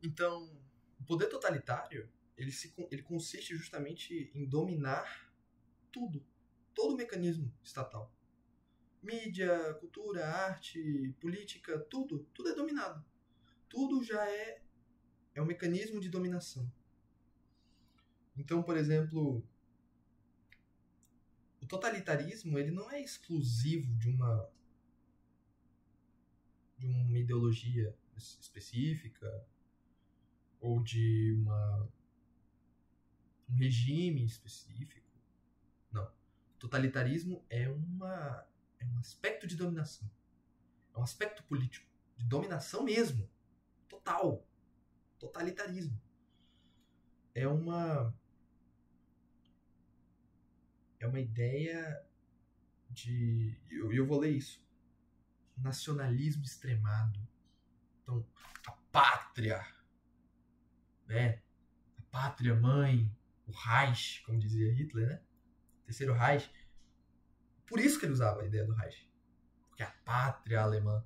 Então, o poder totalitário, ele consiste justamente em dominar tudo, todo o mecanismo estatal. Mídia, cultura, arte, política, tudo é dominado. Tudo já é um mecanismo de dominação. Então, por exemplo, o totalitarismo, ele não é exclusivo de uma ideologia específica ou de um regime específico. Não. O totalitarismo é um aspecto de dominação. É um aspecto político. De dominação mesmo. Total. Totalitarismo. É uma ideia de... Eu vou ler isso. Nacionalismo extremado. Então, a pátria, né? A pátria mãe, o Reich, como dizia Hitler, né? O terceiro Reich. Por isso que ele usava a ideia do Reich. Porque a pátria alemã.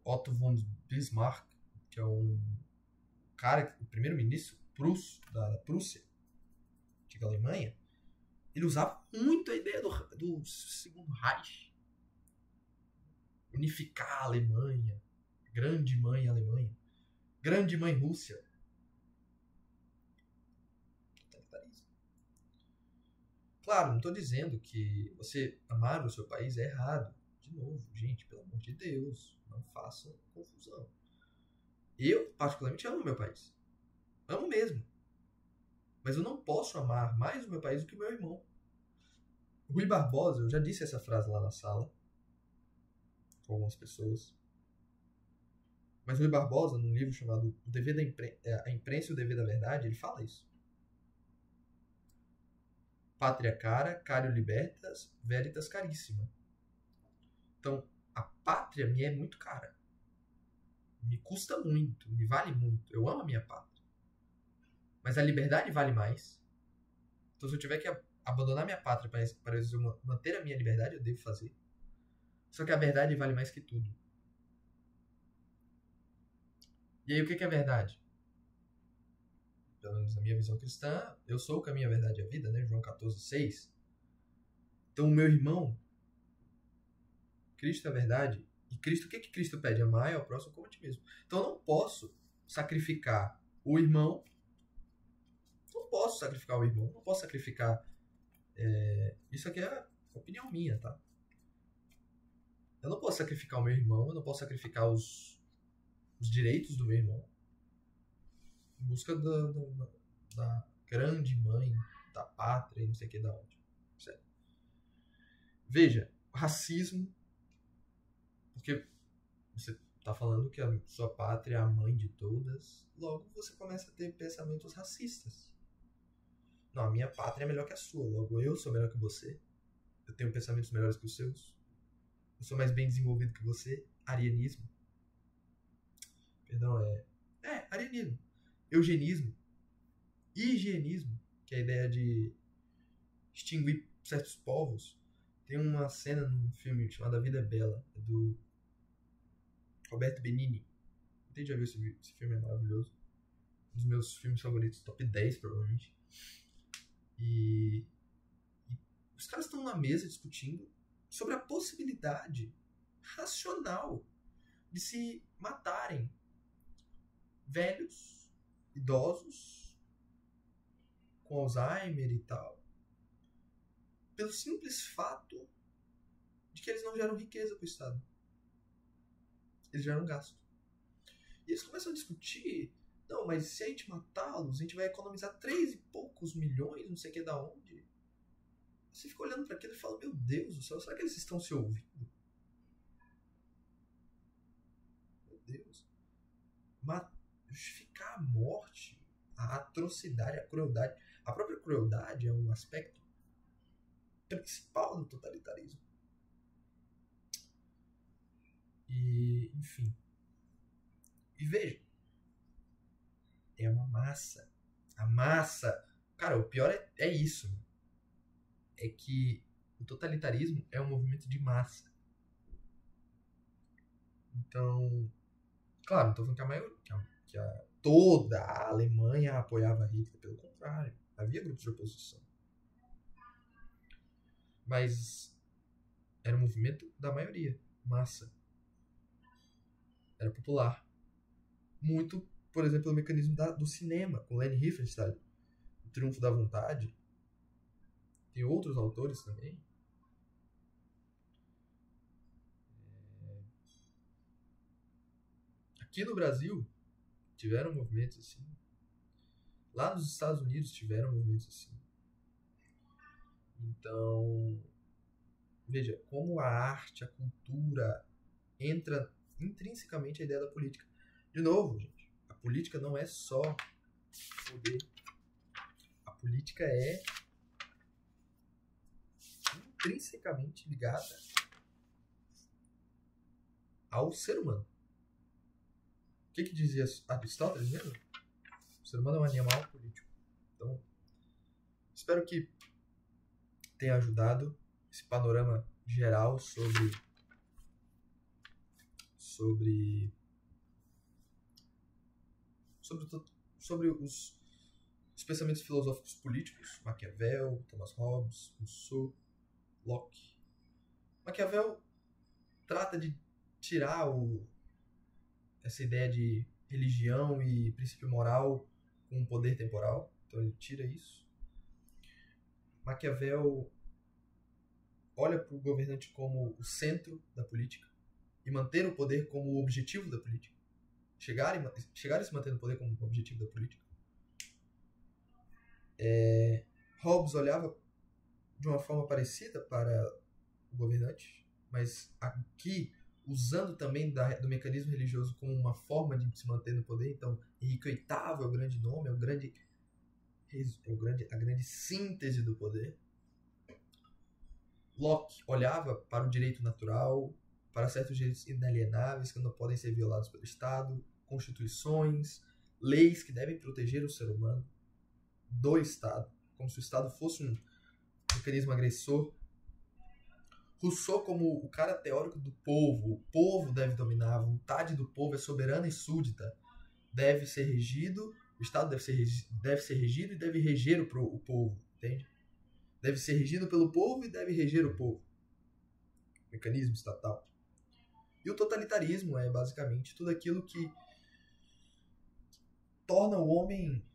Otto von Bismarck, que é um cara, o primeiro-ministro da Prússia, antiga Alemanha, ele usava muito a ideia do segundo Reich. Unificar a Alemanha. Grande mãe Alemanha. Grande mãe Rússia. Totalitarismo. Claro, não estou dizendo que você amar o seu país é errado. De novo, gente, pelo amor de Deus, não façam confusão. Eu, particularmente, amo meu país. Amo mesmo. Mas eu não posso amar mais o meu país do que o meu irmão. Rui Barbosa, eu já disse essa frase lá na sala com algumas pessoas. Mas Rui Barbosa, num livro chamado O Dever da A Imprensa e o Dever da Verdade, ele fala isso. Pátria cara, caro libertas, veritas caríssima. Então, a pátria me é muito cara. Me custa muito, me vale muito. Eu amo a minha pátria. Mas a liberdade vale mais. Então, se eu tiver que abandonar minha pátria para manter a minha liberdade, eu devo fazer. Só que a verdade vale mais que tudo. E aí, o que é verdade? Pelo menos na minha visão cristã, eu sou o caminho, a verdade e a vida, né? João 14,6. Então, o meu irmão, Cristo é a verdade. E Cristo, o que Cristo pede? Amar ao próximo como a ti mesmo. Então, eu não posso sacrificar o irmão. Não posso sacrificar o irmão. Não posso sacrificar... Isso aqui é opinião minha, tá? Eu não posso sacrificar o meu irmão. Eu não posso sacrificar os direitos do meu irmão em busca da grande mãe da pátria, não sei o que da onde. Certo? Veja, racismo, porque você está falando que a sua pátria é a mãe de todas, logo você começa a ter pensamentos racistas. Não, a minha pátria é melhor que a sua, logo eu sou melhor que você. Eu tenho pensamentos melhores que os seus. Eu sou mais bem desenvolvido que você. Arianismo. Perdão, arianismo. Eugenismo. Higienismo, que é a ideia de extinguir certos povos. Tem uma cena num filme chamado A Vida é Bela, do Roberto Benigni. Não já viu esse filme, é maravilhoso. Um dos meus filmes favoritos, top 10 provavelmente. E os caras estão na mesa discutindo sobre a possibilidade racional de se matarem velhos, idosos, com Alzheimer e tal, pelo simples fato de que eles não geram riqueza para o Estado. Eles geram gasto. E eles começam a discutir, não, mas se a gente matá-los, a gente vai economizar 3 e poucos milhões, não sei o que da onde. Você fica olhando para aquilo e fala, meu Deus do céu, será que eles estão se ouvindo? Meu Deus. Justificar a morte, a atrocidade, a crueldade. A própria crueldade é um aspecto principal do totalitarismo. E, enfim. E veja, é uma massa. A massa... Cara, o pior é isso. É que o totalitarismo é um movimento de massa. Então, Claro, não estou falando que a maioria, toda a Alemanha apoiava Hitler, pelo contrário, havia grupos de oposição. Mas era um movimento da maioria, massa. Era popular. Muito, por exemplo, pelo mecanismo do cinema, com Leni Riefenstahl, O Triunfo da Vontade. Tem outros autores também. Aqui no Brasil, tiveram movimentos assim. Lá nos Estados Unidos tiveram movimentos assim. Então, veja, como a arte, a cultura entra intrinsecamente a ideia da política. De novo, gente, a política não é só poder. A política é intrinsecamente ligada ao ser humano. O que dizia Aristóteles mesmo? O ser humano é um animal político. Então, espero que tenha ajudado esse panorama geral sobre os pensamentos filosóficos políticos, Maquiavel, Thomas Hobbes, Rousseau, Locke. Maquiavel trata de tirar essa ideia de religião e princípio moral com poder temporal. Então ele tira isso. Maquiavel olha para o governante como o centro da política e manter o poder como o objetivo da política. Chegar e se manter no poder como o objetivo da política. Hobbes olhava de uma forma parecida para o governante, mas aqui usando também do mecanismo religioso como uma forma de se manter no poder. Então, Henrique VIII é o grande nome, a grande síntese do poder. Locke olhava para o direito natural, para certos direitos inalienáveis que não podem ser violados pelo Estado, constituições, leis que devem proteger o ser humano do Estado, como se o Estado fosse um mecanismo agressor. Rousseau como o cara teórico do povo. O povo deve dominar, a vontade do povo é soberana e súdita. Deve ser regido, o Estado deve ser regido e deve reger o povo, entende? Deve ser regido pelo povo e deve reger o povo. Mecanismo estatal. E o totalitarismo é basicamente tudo aquilo que torna o homem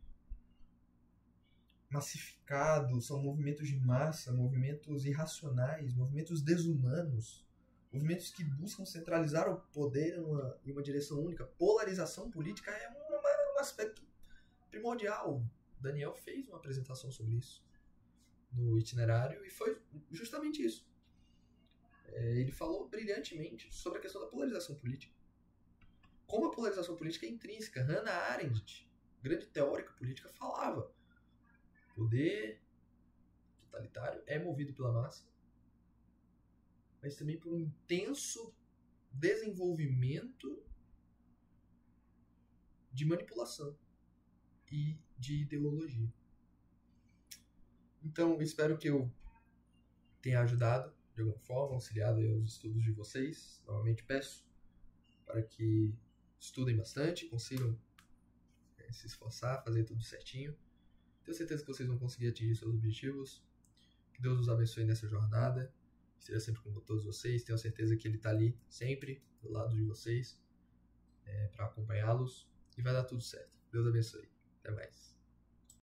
massificado, são movimentos de massa, movimentos irracionais, movimentos desumanos, movimentos que buscam centralizar o poder em uma direção única. Polarização política é um aspecto primordial. Daniel fez uma apresentação sobre isso no itinerário e foi justamente isso. Ele falou brilhantemente sobre a questão da polarização política. Como a polarização política é intrínseca. Hannah Arendt, grande teórica política, falava: o poder totalitário é movido pela massa, mas também por um intenso desenvolvimento de manipulação e de ideologia. Então, espero que eu tenha ajudado de alguma forma, auxiliado aos estudos de vocês. Novamente peço para que estudem bastante, consigam se esforçar, fazer tudo certinho. Tenho certeza que vocês vão conseguir atingir seus objetivos. Que Deus os abençoe nessa jornada. Esteja sempre com todos vocês. Tenho certeza que Ele está ali, sempre, do lado de vocês, para acompanhá-los. E vai dar tudo certo. Deus abençoe. Até mais.